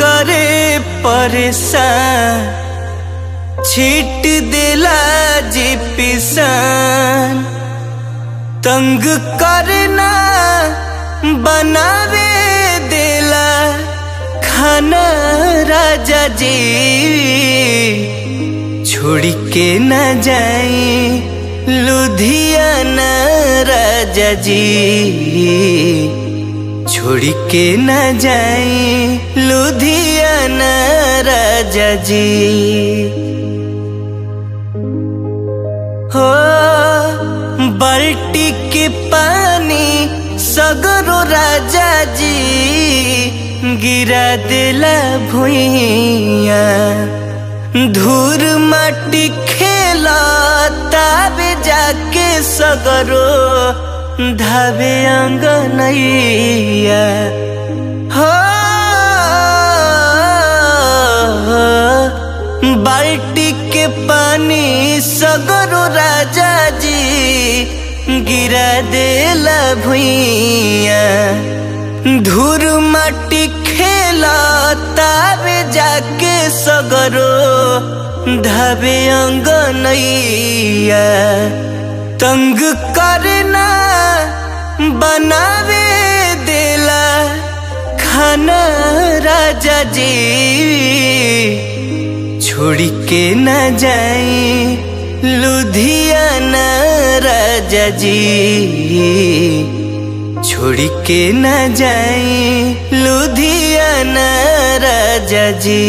करे परेशान, छीट देला जी पिसान। तंग करना बनावे देला खाना राजा जी, छोड़ के न जाए लुधियाना राजा जी, छोड़ के न जाए लुधियाना राजा जी। हो बाल्टी के पानी सगरो राजा जी, गिरा देला भुइया। धूर माटी खेला ताबे जाके सगरो धावे अंगनैया। हो बाल्टी के पानी सगरो राजा जी, गिरा देला भुइया। धूर माटी खेला ताबे जाके सगरो धावे अंगनैया। तंग करना बनावे देला खाना राजा जी, छोड़ के न जाए लुधियाना राजा जी, छोड़ के न जाए लुधियाना राजा जी।